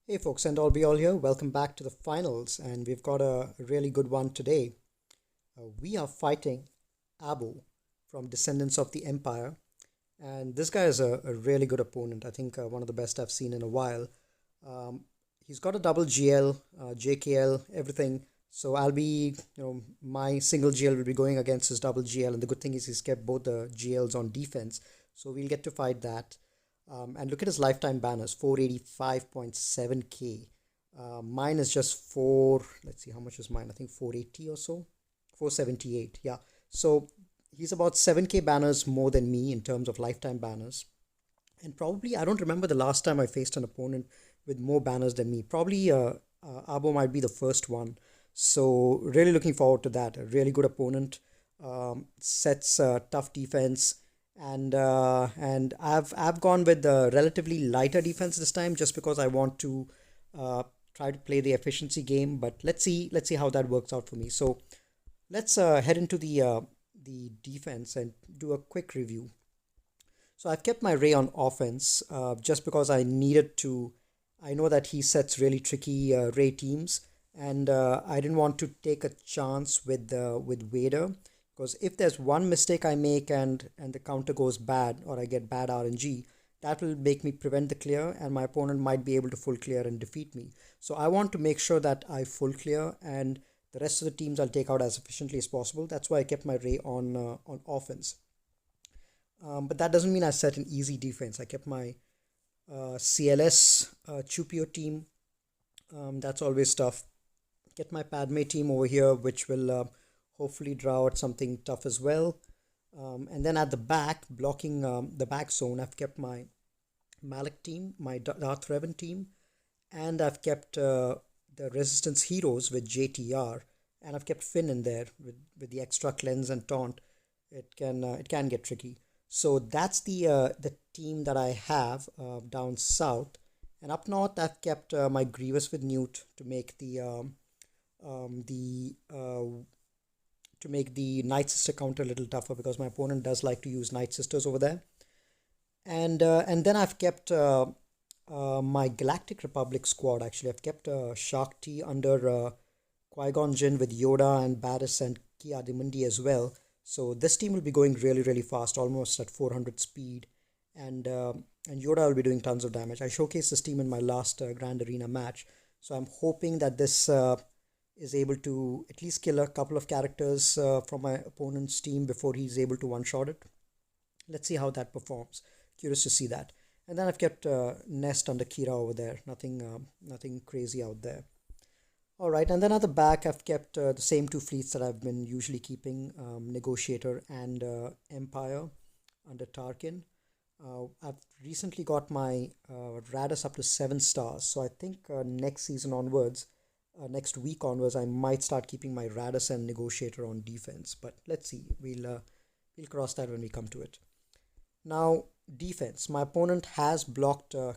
Hey folks, and all be all here. Welcome back to the finals, and we've got a really good one today. We are fighting Abu from Descendants of the Empire, and this guy is a really good opponent. I think one of the best I've seen in a while. Um, he's got a double GL, JKL, everything. So I'll be, my single GL will be going against his double GL, and the good thing is he's kept both the GLs on defense, so we'll get to fight that. And look at his lifetime banners, 485.7k. Mine is just four. Let's see, how much is mine? I think 480 or so, 478. Yeah. So he's about 7k banners more than me in terms of lifetime banners. And probably, I don't remember the last time I faced an opponent with more banners than me. Probably Abo might be the first one. So, really looking forward to that. A really good opponent. Sets tough defense. And I've gone with the relatively lighter defense this time just because I want to uh, try to play the efficiency game. But let's see how that works out for me. So let's head into the defense and do a quick review. So I've kept my Ray on offense just because I needed to. I know that he sets really tricky Ray teams, and I didn't want to take a chance with Vader because if there's one mistake I make and the counter goes bad or I get bad RNG, that will make me prevent the clear, and my opponent might be able to full clear and defeat me. So I want to make sure that I full clear and the rest of the teams I'll take out as efficiently as possible. That's why I kept my Ray on offense. But that doesn't mean I set an easy defense. I kept my CLS Chupio team. That's always tough. Get my Padme team over here, which will hopefully draw out something tough as well. And then at the back, blocking the back zone, I've kept my Malik team, my Darth Revan team, and I've kept the Resistance Heroes with JTR, and I've kept Finn in there with the extra cleanse and taunt. It can get tricky. So that's the team that I have down south, and up north I've kept my Grievous with Newt to make the Night Sister counter a little tougher because my opponent does like to use Night Sisters over there. And then I've kept my Galactic Republic squad. Actually, I've kept Shark T under Qui-Gon Jinn with Yoda and Barris and Ki-Adi-Mundi as well. So this team will be going really, really fast, almost at 400 speed, and uh, and Yoda will be doing tons of damage. I showcased this team in my last Grand Arena match, so I'm hoping that this is able to at least kill a couple of characters from my opponent's team before he's able to one-shot it. Let's see how that performs. Curious to see that. And then I've kept Nest under Kira over there. Nothing crazy out there. All right, and then at the back, I've kept the same two fleets that I've been usually keeping, Negotiator and Empire under Tarkin. I've recently got my Radis up to 7 stars, so I think next season onwards, next week onwards, I might start keeping my Radis and Negotiator on defense. But let's see, we'll cross that when we come to it. Now, defense. My opponent has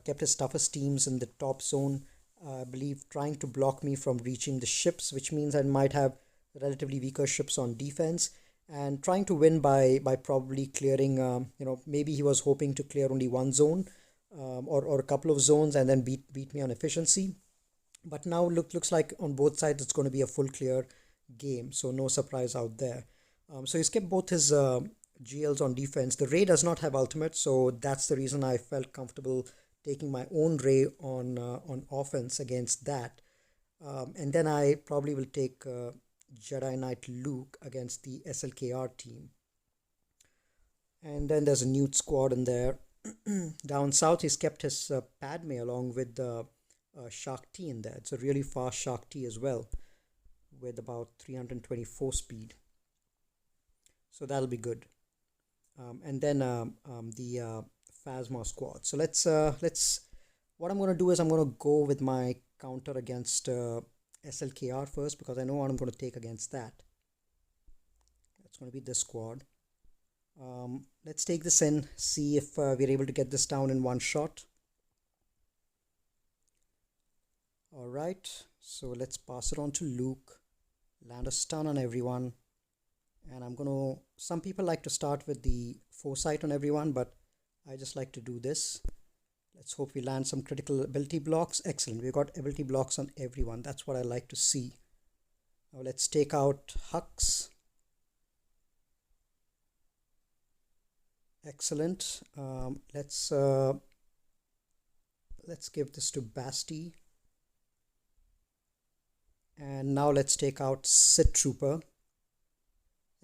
kept his toughest teams in the top zone. I believe trying to block me from reaching the ships, which means I might have relatively weaker ships on defense, and trying to win by probably clearing. Maybe he was hoping to clear only one zone, or a couple of zones, and then beat me on efficiency. But now looks like on both sides it's going to be a full clear game, so no surprise out there. So he's kept both his GLs on defense. The Ray does not have ultimate, so that's the reason I felt comfortable taking my own Ray on offense against that. And then I probably will take Jedi Knight Luke against the SLKR team. And then there's a Newt squad in there. Down south, he's kept his Padme along with the Shark T in there. It's a really fast Shark T as well, with about 324 speed. So that'll be good. And then the Phasma squad. So let's. What I'm going to do is I'm going to go with my counter against SLKR first because I know what I'm going to take against that. That's going to be this squad. Let's take this in, see if we're able to get this down in one shot. All right, so let's pass it on to Luke, land a stun on everyone, and some people like to start with the foresight on everyone, but I just like to do this. Let's hope we land some critical ability blocks. Excellent. We've got ability blocks on everyone. That's what I like to see. Now let's take out Hux. Excellent. Let's give this to Basti. And now let's take out Sith Trooper.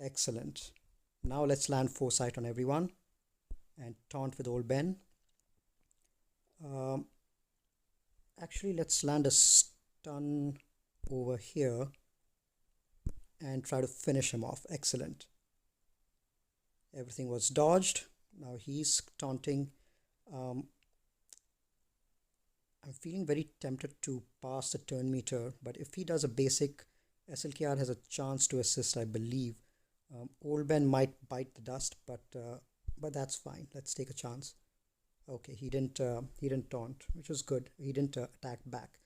Excellent. Now let's land Foresight on everyone and taunt with Old Ben. Actually, let's land a stun over here and try to finish him off. Excellent. Everything was dodged. Now he's taunting. I'm feeling very tempted to pass the turn meter, but if he does a basic, SLKR has a chance to assist, I believe. Old Ben might bite the dust, but that's fine. Let's take a chance. Okay, he didn't taunt, which was good. He didn't attack back.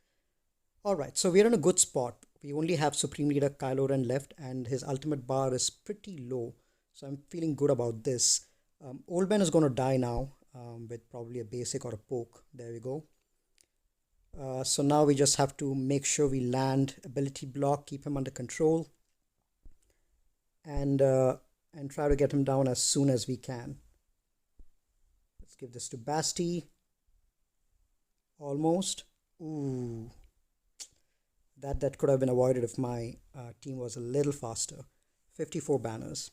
All right, so we're in a good spot. We only have Supreme Leader Kylo Ren left, and his ultimate bar is pretty low. So I'm feeling good about this. Old Ben is going to die now with probably a basic or a poke. There we go. So now we just have to make sure we land ability block, keep him under control, and try to get him down as soon as we can. Let's give this to Basti. Almost. Ooh. That could have been avoided if my team was a little faster. 54 banners.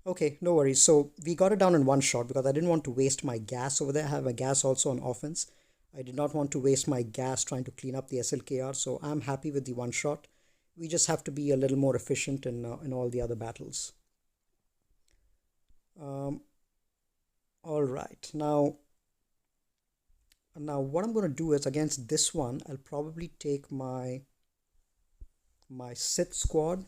Okay, no worries. So we got it down in one shot because I didn't want to waste my gas over there. I have a gas also on offense. I did not want to waste my gas trying to clean up the SLKR. So I'm happy with the one shot. We just have to be a little more efficient in all the other battles. All right. Now what I'm going to do is against this one, I'll probably take my Sith squad.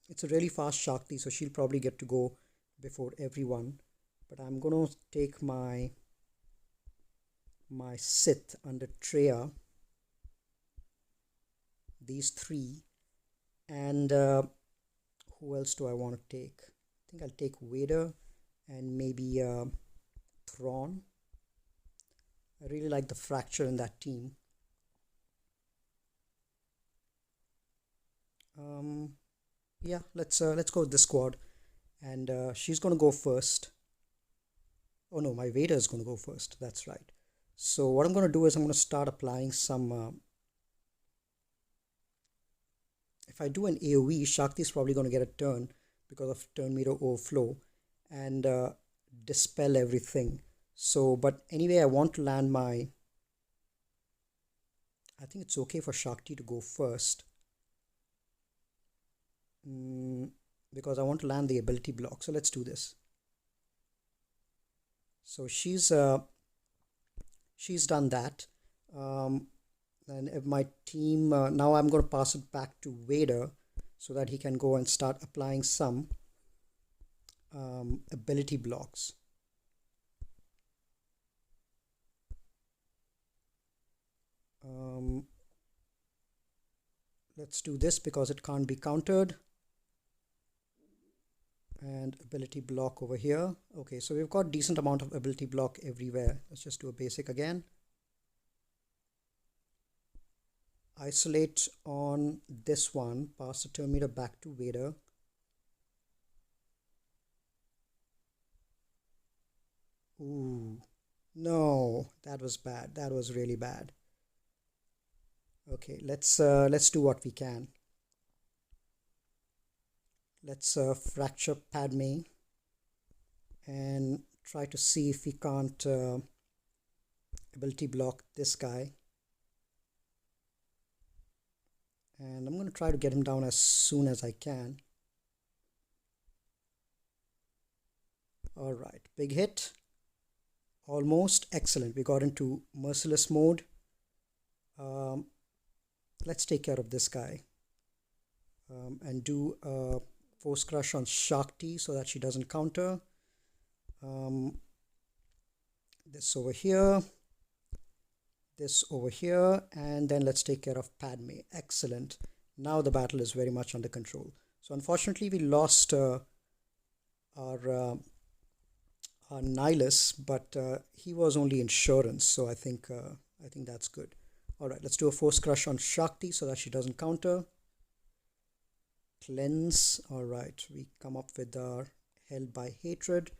It's a really fast Shakti, so she'll probably get to go before everyone. But I'm going to take my Sith under Treya. These three. And who else do I want to take? I think I'll take Vader and maybe Thrawn. I really like the fracture in that team. Yeah, let's go with this squad, and she's gonna go first. Oh no, my Vader is gonna go first. That's right. So what I'm gonna do is I'm gonna start applying some. If I do an AOE, Shakti is probably gonna get a turn because of turn meter overflow, and dispel everything. So, but anyway, I want to land my. I think it's okay for Shakti to go first. Because I want to land the ability block. So let's do this. So she's done that. And if my team now I'm going to pass it back to Vader so that he can go and start applying some ability blocks. Let's do this because it can't be countered. And ability block over here. Okay, so we've got decent amount of ability block everywhere. Let's just do a basic again. Isolate on this one. Pass the turn meter back to Vader. Ooh, no, that was bad. That was really bad. Okay, let's do what we can. Let's fracture Padme and try to see if we can't ability block this guy. And I'm going to try to get him down as soon as I can. All right, big hit. Almost. Excellent. We got into merciless mode. Let's take care of this guy and do a Force Crush on Shakti so that she doesn't counter. This over here, this over here, and then let's take care of Padme. Excellent. Now the battle is very much under control. So unfortunately we lost our Nihilus, but he was only insurance, so I think that's good. All right, let's do a force crush on Shakti so that she doesn't counter. Cleanse. All right, we come up with our held by hatred,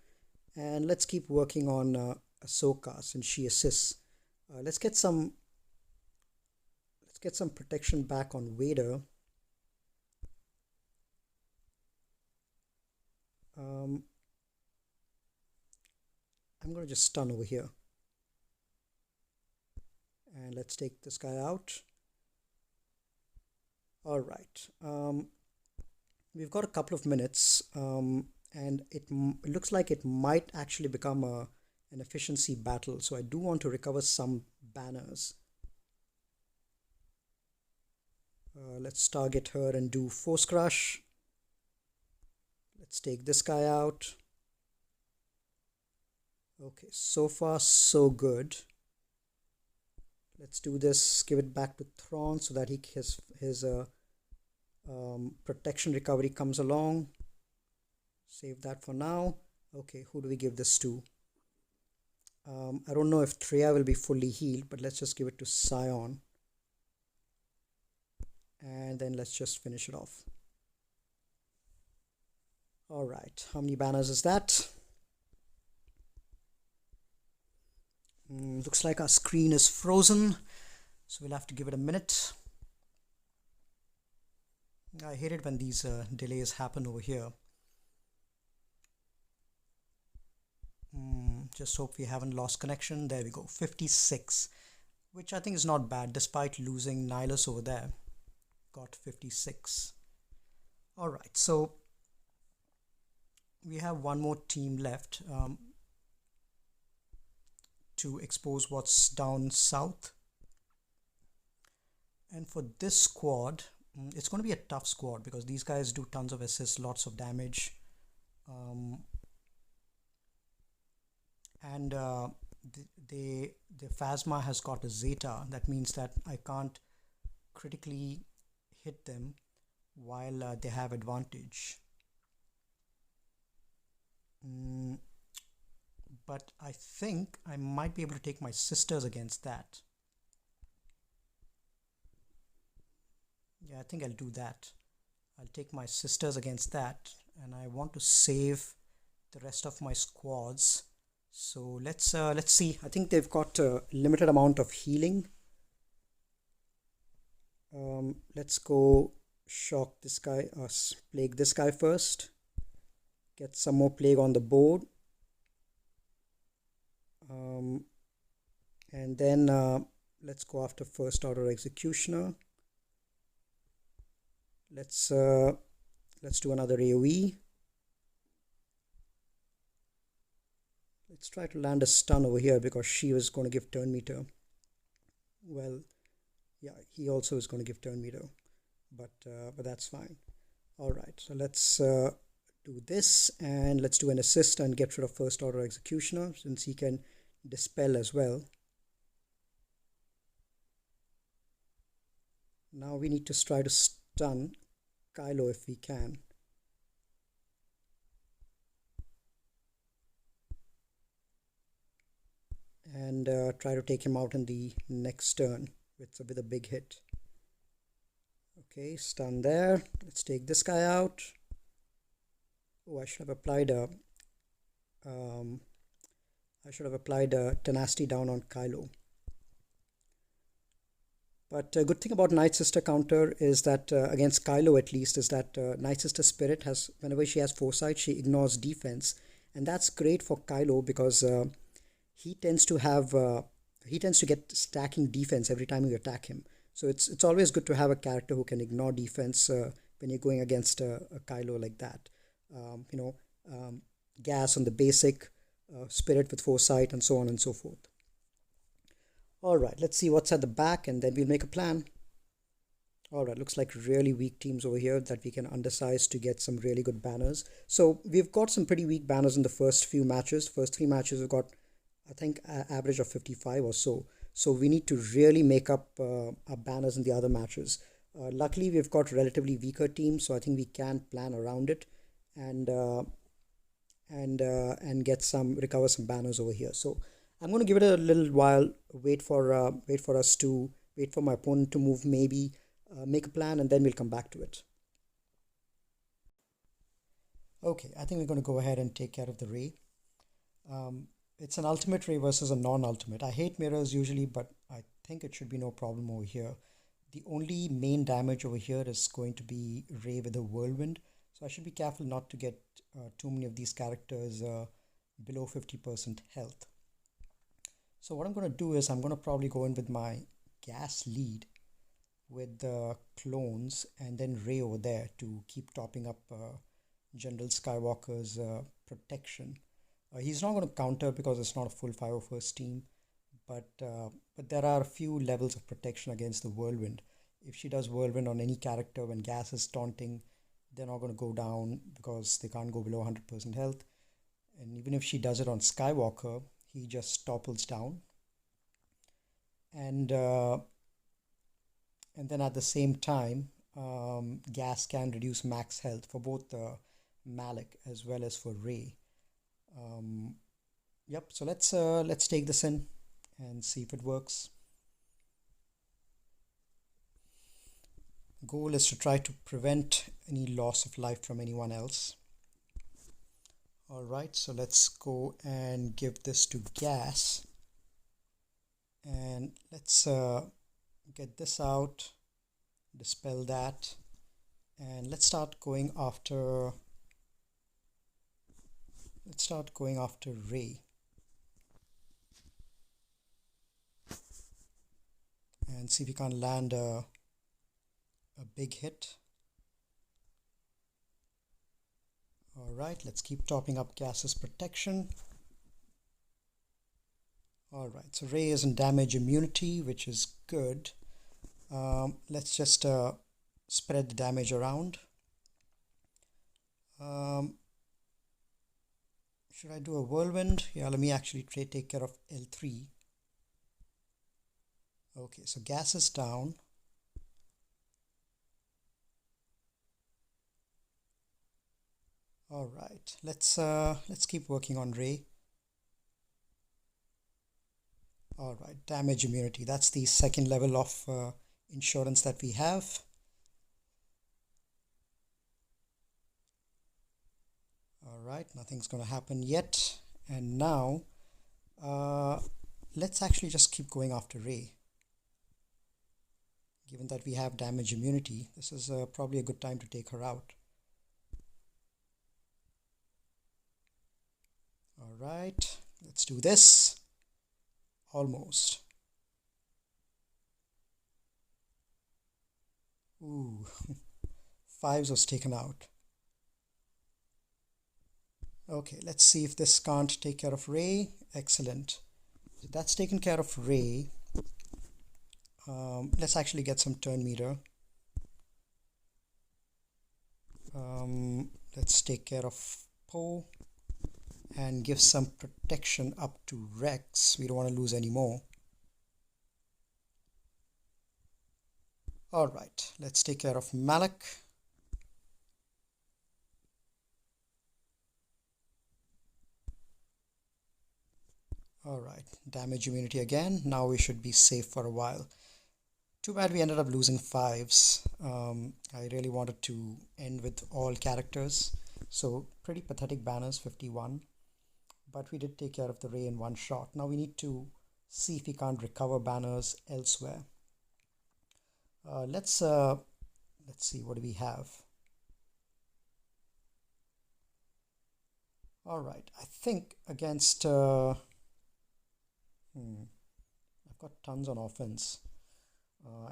and let's keep working on Ahsoka since she assists. Let's get some protection back on Vader. I'm going to just stun over here. And let's take this guy out. All right. We've got a couple of minutes, and it looks like it might actually become an efficiency battle. So I do want to recover some banners. Let's target her and do force crush. Let's take this guy out. Okay, so far so good. Let's do this, give it back to Thrawn so that his protection recovery comes along. Save that for now. Okay, who do we give this to? I don't know if Treya will be fully healed, but let's just give it to Sion. And then let's just finish it off. All right, how many banners is that? Looks like our screen is frozen, so we'll have to give it a minute. I hate it when these delays happen over here. Just hope we haven't lost connection. There we go, 56, which I think is not bad despite losing Nihilus over there. Got 56. All right, so we have one more team left to expose what's down south. And for this squad, it's going to be a tough squad because these guys do tons of assists, lots of damage. And the Phasma has got a Zeta. That means that I can't critically hit them while they have advantage. But I think I might be able to take my sisters against that. Yeah, I think I'll do that. I'll take my sisters against that, and I want to save the rest of my squads. So let's see. I think they've got a limited amount of healing. Let's go shock this guy, plague this guy first. Get some more plague on the board. And then let's go after first order executioner. Let's do another AoE. Let's try to land a stun over here because she was going to give turn meter. Well, yeah, he also is going to give turn meter, but that's fine. All right, so let's do this, and let's do an assist and get rid of first order executioner since he can dispel as well. Now we need to try to stun Kylo if we can. And try to take him out in the next turn with a big hit. Okay, stun there. Let's take this guy out. Oh, I should have applied a tenacity down on Kylo. But a good thing about Night Sister counter is that against Kylo at least is that Night Sister Spirit has, whenever she has foresight, she ignores defense, and that's great for Kylo because he tends to get stacking defense every time you attack him. So it's always good to have a character who can ignore defense when you're going against a Kylo like that. Gas on the basic, Spirit with foresight, and so on and so forth. Alright, let's see what's at the back and then we'll make a plan. Alright, looks like really weak teams over here that we can undersize to get some really good banners. So we've got some pretty weak banners in the first few matches. First 3 matches we've got, I think, an average of 55 or so. So we need to really make up our banners in the other matches. Luckily, we've got relatively weaker teams, so I think we can plan around it. And and get some recover some banners over here. So I'm going to give it a little while, wait for us to wait for my opponent to move, maybe make a plan, and then we'll come back to it. Okay, I think we're going to go ahead and take care of the Ray. It's an ultimate Ray versus a non-ultimate. I hate mirrors usually, but I think it should be no problem over here. The only main damage over here is going to be Ray with a whirlwind, so I should be careful not to get too many of these characters below 50% health. So what I'm going to do is I'm going to probably go in with my gas lead with the clones and then Ray over there to keep topping up General Skywalker's protection. He's not going to counter because it's not a full 501st team, but there are a few levels of protection against the whirlwind. If she does whirlwind on any character when gas is taunting, they're not going to go down because they can't go below 100% health. And even if she does it on Skywalker, he just topples down. And then at the same time, gas can reduce max health for both Malik as well as for Ray. Yep, so let's take this in and see if it works. Goal is to try to prevent any loss of life from anyone else. Alright, so let's go and give this to gas. And let's get this out, dispel that, and let's start going after Ray. And see if we can land a big hit. Alright, let's keep topping up Gas's protection. Alright, so Ray is in damage immunity, which is good. Let's just spread the damage around. Should I do a whirlwind? Yeah, let me actually take care of L3. Okay, so gas is down. All right, let's keep working on Ray. All right, damage immunity. That's the second level of insurance that we have. All right, nothing's going to happen yet. And now, let's actually just keep going after Ray. Given that we have damage immunity, this is probably a good time to take her out. All right, let's do this. Almost. Ooh, 5s was taken out. Okay, let's see if this can't take care of Ray. Excellent. So that's taken care of Ray. Let's actually get some turn meter. Let's take care of Poe and give some protection up to Rex. We don't want to lose any more. All right, let's take care of Malik. All right, damage immunity again. Now we should be safe for a while. Too bad we ended up losing 5s. I really wanted to end with all characters. So pretty pathetic banners, 51. But we did take care of the Ray in one shot. Now we need to see if we can't recover banners elsewhere. Let's see, what do we have? All right, I think against I've got tons on offense.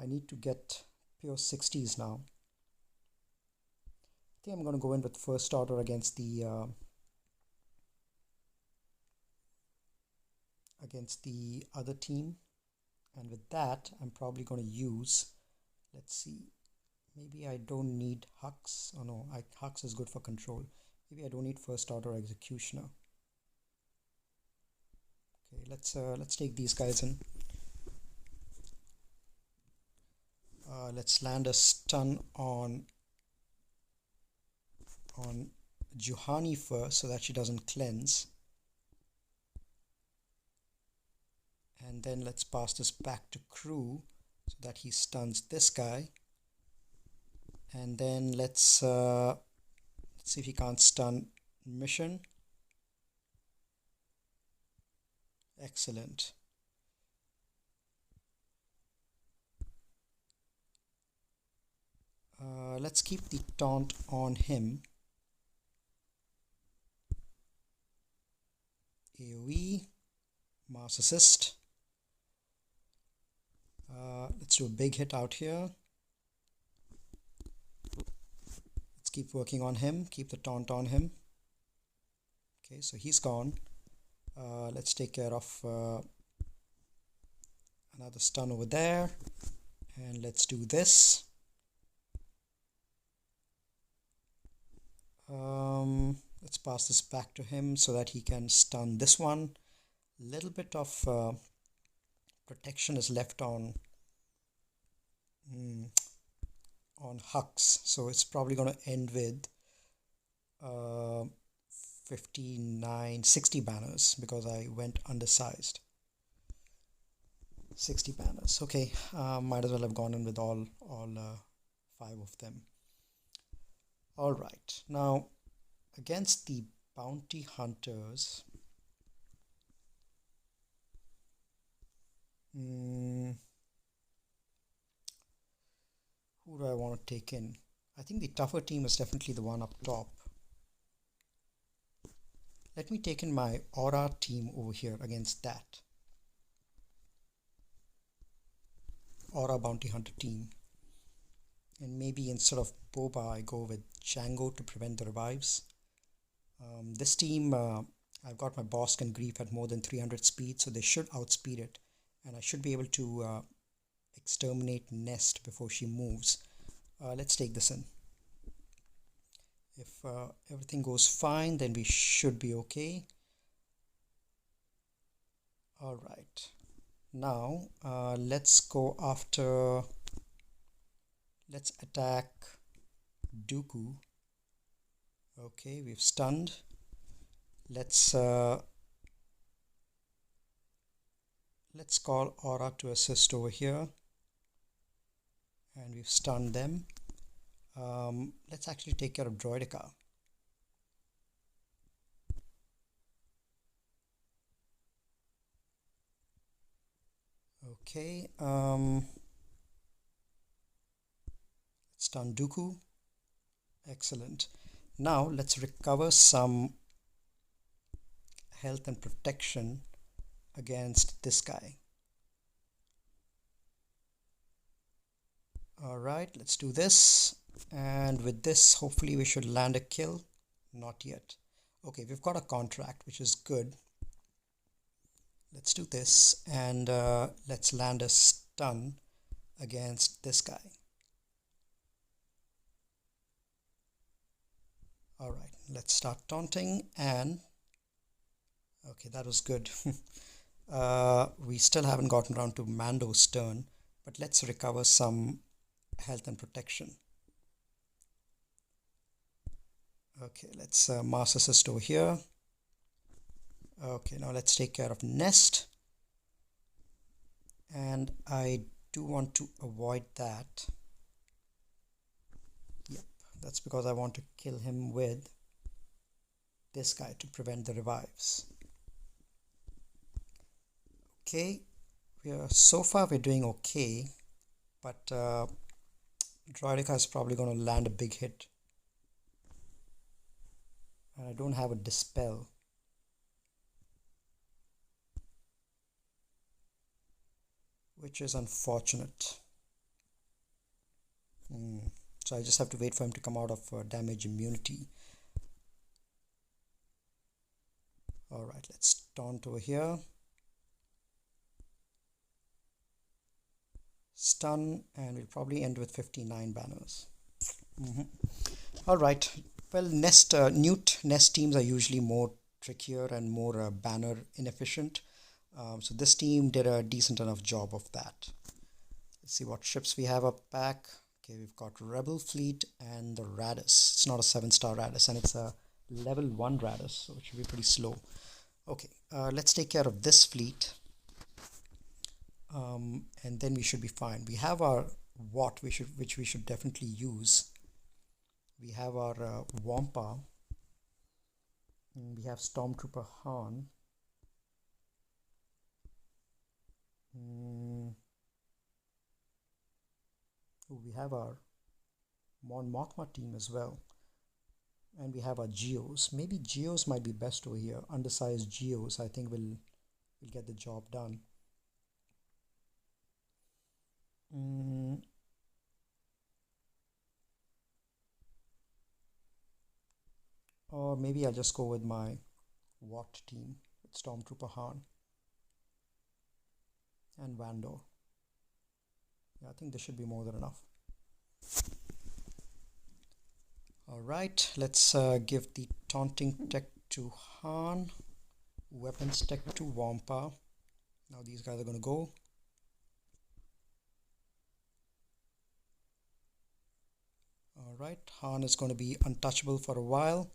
I need to get pure 60s now. I think I'm going to go in with first order against the other team, and with that I'm probably going to use, let's see, maybe I don't need Hux. Oh no, Hux is good for control. Maybe I don't need first order executioner. Okay, let's take these guys in. Let's land a stun on Juhani first so that she doesn't cleanse. And then let's pass this back to Crew so that he stuns this guy. And then let's see if he can't stun Mission. Excellent. Let's keep the taunt on him. AoE, Mass Assist. Let's do a big hit out here. Let's keep working on him, keep the taunt on him. Okay, so he's gone. Let's take care of another stun over there. And let's do this. Let's pass this back to him so that he can stun this one. Little bit of protection is left on Hux, so it's probably going to end with 60 banners because I went undersized. 60 banners. Okay, might as well have gone in with all 5 of them. All right, now against the bounty hunters, who do I want to take in? I think the tougher team is definitely the one up top. Let me take in my Aura team over here against that. Aura bounty hunter team. And maybe instead of Boba, I go with Django to prevent the revives. This team, I've got my Bosk and Grief at more than 300 speed, so they should outspeed it. And I should be able to exterminate Nest before she moves. Let's take this in. If everything goes fine, then we should be okay. All right. Now, let's go after... Let's attack Dooku. Okay, we've stunned. Let's call Aura to assist over here. And we've stunned them. Let's actually take care of Droideka. Okay. Stun Dooku. Excellent. Now let's recover some health and protection against this guy. Alright, let's do this. And with this, hopefully we should land a kill. Not yet. Okay, we've got a contract, which is good. Let's do this. And let's land a stun against this guy. Alright, let's start taunting. And okay, that was good. We still haven't gotten around to Mando's turn, but let's recover some health and protection. Okay, let's mass assist over here. Okay, now let's take care of Nest. And I do want to avoid that. Yep, that's because I want to kill him with this guy to prevent the revives. Okay, so far we're doing okay, but Droideka is probably going to land a big hit. And I don't have a Dispel. Which is unfortunate. So I just have to wait for him to come out of damage immunity. Alright, let's taunt over here. Stun, and we'll probably end with 59 banners. Alright, well, Newt Nest teams are usually more trickier and more banner inefficient. So this team did a decent enough job of that. Let's see what ships we have up back. Okay, we've got Rebel Fleet and the Radis. It's not a 7-star Radis, and it's a level 1 radius, so it should be pretty slow. Okay, let's take care of this fleet. And then we should be fine. We have our what which we should definitely use. We have our Wampa. We have Stormtrooper Han. We have our Mon Mothma team as well. And we have our Geos. Maybe Geos might be best over here. Undersized Geos, I think will get the job done. Or maybe I'll just go with my Watt team with Stormtrooper Han and Vandor. Yeah, I think this should be more than enough. Alright, let's give the taunting tech to Han, weapons tech to Wampa. Now these guys are going to go. Alright, Han is going to be untouchable for a while.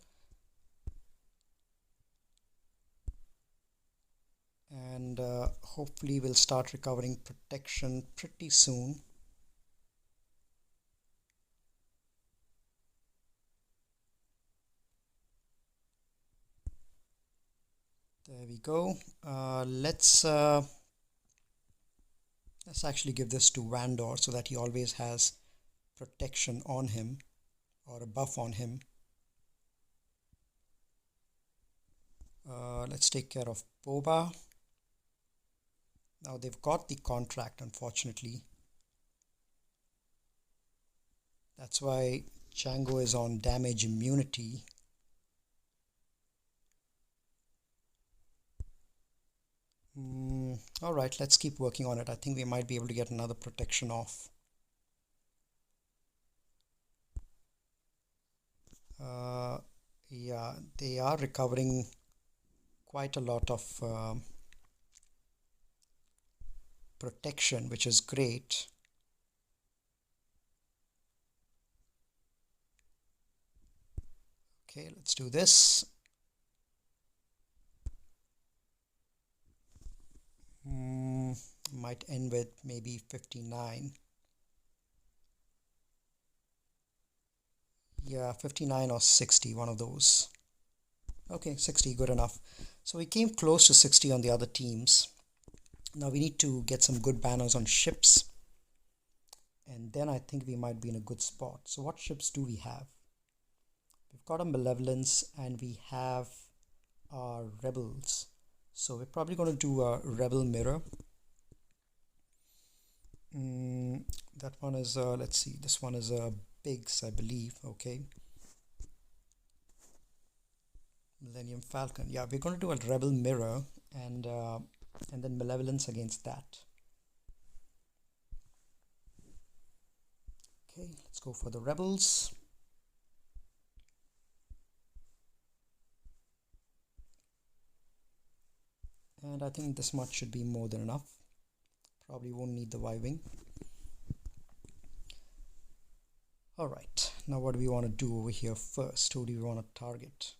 And hopefully we'll start recovering protection pretty soon. There we go. Let's actually give this to Vandor so that he always has protection on him or a buff on him. Let's take care of Boba. Now they've got the contract, unfortunately. That's why Django is on damage immunity. Alright, let's keep working on it. I think we might be able to get another protection off. Yeah, they are recovering quite a lot of protection, which is great. Okay, let's do this. Might end with maybe 59. Yeah, 59 or 60, one of those. Okay, 60, good enough. So we came close to 60 on the other teams. Now we need to get some good banners on ships. And then I think we might be in a good spot. So what ships do we have? We've got a Malevolence and we have our Rebels. So we're probably going to do a Rebel Mirror. That one is, let's see, this one is Biggs, I believe. Okay. Millennium Falcon. Yeah, we're going to do a Rebel Mirror and then Malevolence against that. Okay, let's go for the Rebels. And I think this much should be more than enough. Probably won't need the Y-Wing. Alright, now what do we want to do over here first? Who do we want to target?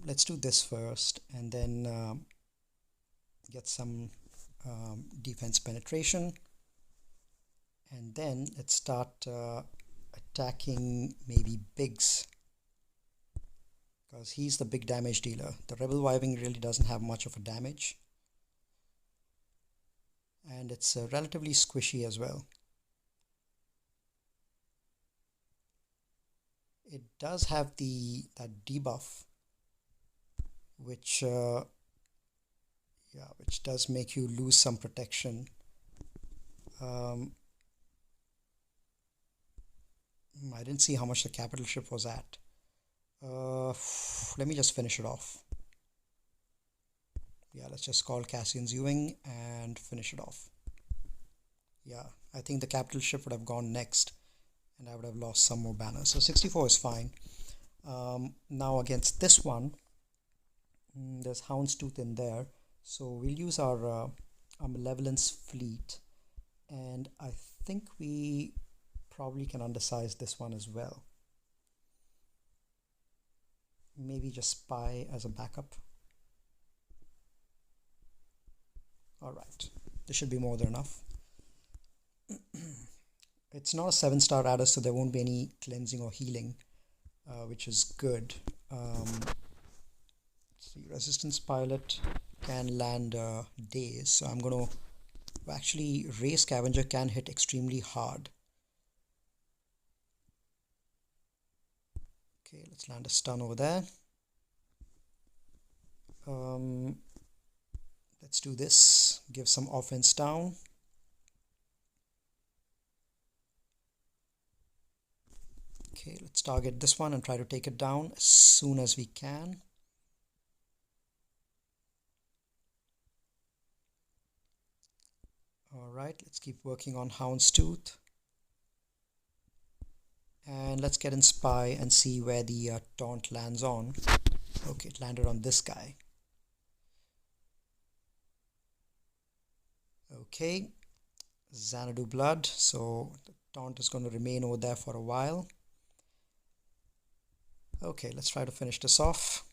Let's do this first and then get some defense penetration. And then let's start attacking maybe Biggs, because he's the big damage dealer. The Rebel Y-Wing really doesn't have much of a damage. And it's relatively squishy as well. It does have that debuff, which which does make you lose some protection. I didn't see how much the capital ship was at. Let me just finish it off. Yeah, let's just call Cassian's U-Wing and finish it off. Yeah, I think the capital ship would have gone next and I would have lost some more banners. So 64 is fine. Now against this one, there's Houndstooth in there. So we'll use our Malevolence fleet. And I think we probably can undersize this one as well. maybe just spy as a backup. All right, this should be more than enough. It's not a 7-star adder, so there won't be any cleansing or healing, which is good. See, resistance pilot can land days, so I'm gonna actually Ray Scavenger can hit extremely hard. Okay, let's land a stun over there. Let's do this, give some offense down. Okay, let's target this one and try to take it down as soon as we can. All right, let's keep working on Houndstooth. And let's get in Spy and see where the taunt lands on. Okay, it landed on this guy. Okay, Xanadu Blood, so the taunt is going to remain over there for a while. Okay, let's try to finish this off.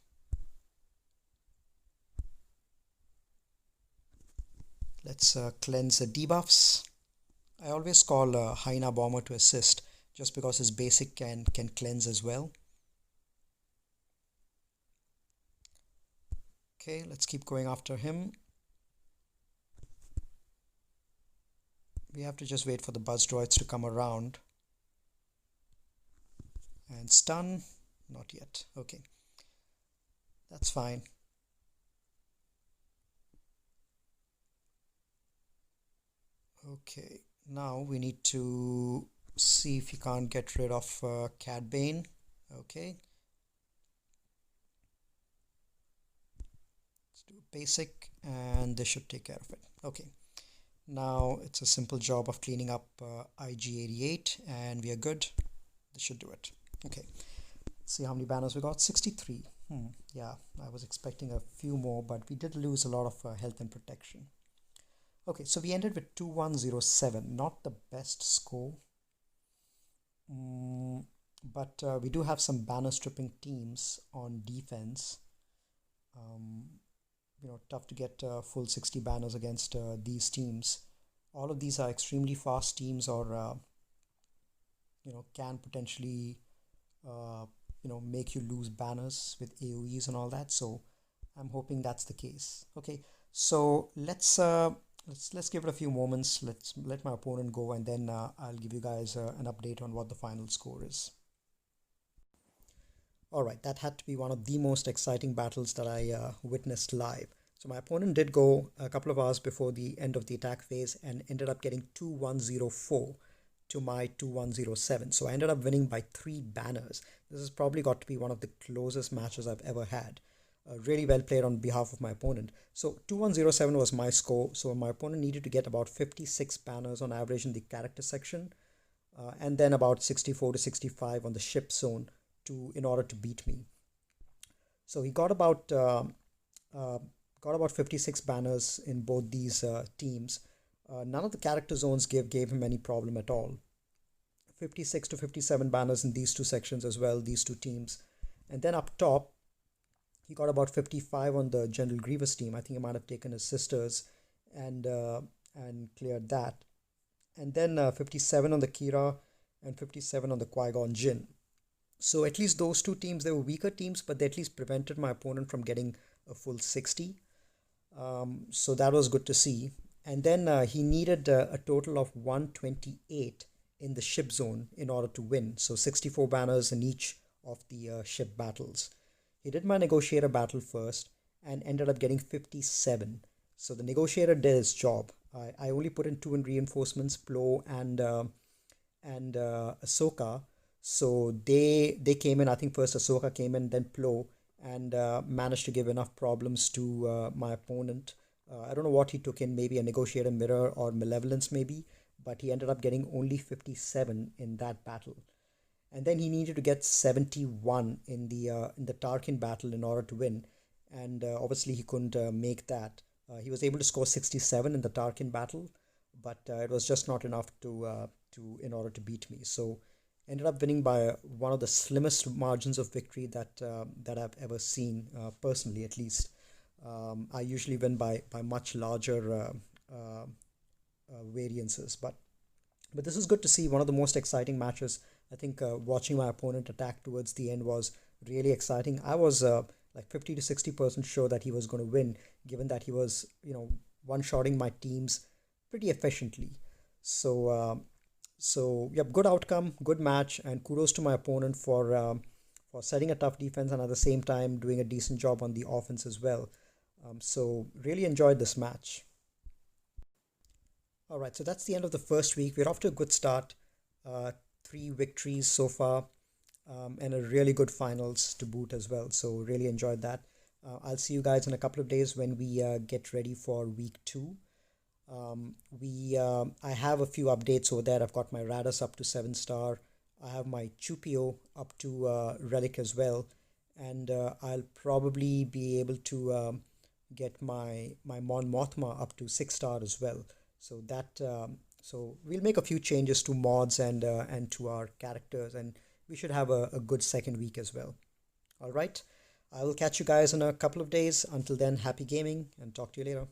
Let's cleanse the debuffs. I always call Hyena Bomber to assist, just because his basic can cleanse as well. Okay, let's keep going after him. We have to just wait for the Buzz Droids to come around. And stun. Not yet. Okay. That's fine. Okay. Now we need to see if we can't get rid of Cad Bane. Okay. Let's do basic and this should take care of it. Okay. Now it's a simple job of cleaning up IG88 and we are good. This should do it. Okay. See how many banners we got. 63. Yeah, I was expecting a few more, but we did lose a lot of health and protection. Okay, so we ended with 2107. Not the best score, but we do have some banner stripping teams on defense. Tough to get full 60 banners against these teams. All of these are extremely fast teams, or can potentially make you lose banners with AoEs and all that. So I'm hoping that's the case. Okay, so let's give it a few moments. Let's let my opponent go, and then I'll give you guys an update on what the final score is. All right, that had to be one of the most exciting battles that I witnessed live. So my opponent did go a couple of hours before the end of the attack phase and ended up getting 2104 to my 2107. So I ended up winning by 3 banners. This has probably got to be one of the closest matches I've ever had. Really well played on behalf of my opponent. So 2107 was my score. So my opponent needed to get about 56 banners on average in the character section, and then about 64 to 65 on the ship zone in order to beat me. So he got about 56 banners in both these teams. None of the character zones gave him any problem at all. 56 to 57 banners in these two sections as well, these two teams. And then up top, he got about 55 on the General Grievous team. I think he might have taken his sisters and cleared that. And then 57 on the Kira and 57 on the Qui-Gon Jinn. So at least those two teams, they were weaker teams, but they at least prevented my opponent from getting a full 60. So that was good to see. And then he needed a total of 128 in the ship zone in order to win. So 64 banners in each of the ship battles. He did my negotiator battle first and ended up getting 57. So the negotiator did his job. I only put in 2 in reinforcements, Plo and Ahsoka. So they came in. I think first Ahsoka came in, then Plo, and managed to give enough problems to my opponent. I don't know what he took in, maybe a negotiator mirror or malevolence maybe, but he ended up getting only 57 in that battle. And then he needed to get 71 in the Tarkin battle in order to win, and obviously he couldn't make that. He was able to score 67 in the Tarkin battle, but it was just not enough in order to beat me. So Ended up winning by one of the slimmest margins of victory that I've ever seen, personally at least. I usually win by much larger variances, but this is good to see. One of the most exciting matches. I think watching my opponent attack towards the end was really exciting. I was like 50 to 60% sure that he was going to win, given that he was, one-shotting my teams pretty efficiently. So, yep, good outcome, good match, and kudos to my opponent for setting a tough defense and at the same time doing a decent job on the offense as well. So, really enjoyed this match. All right, so that's the end of the first week. We're off to a good start. Uh, 3 victories so far, and a really good finals to boot as well. So really enjoyed that. I'll see you guys in a couple of days when we get ready for week two. We I have a few updates over there. I've got my Radus up to 7 star. I have my Chupio up to Relic as well, and I'll probably be able to get my Mon Mothma up to 6 star as well. So we'll make a few changes to mods and to our characters, and we should have a good second week as well. All right, I will catch you guys in a couple of days. Until then, happy gaming and talk to you later.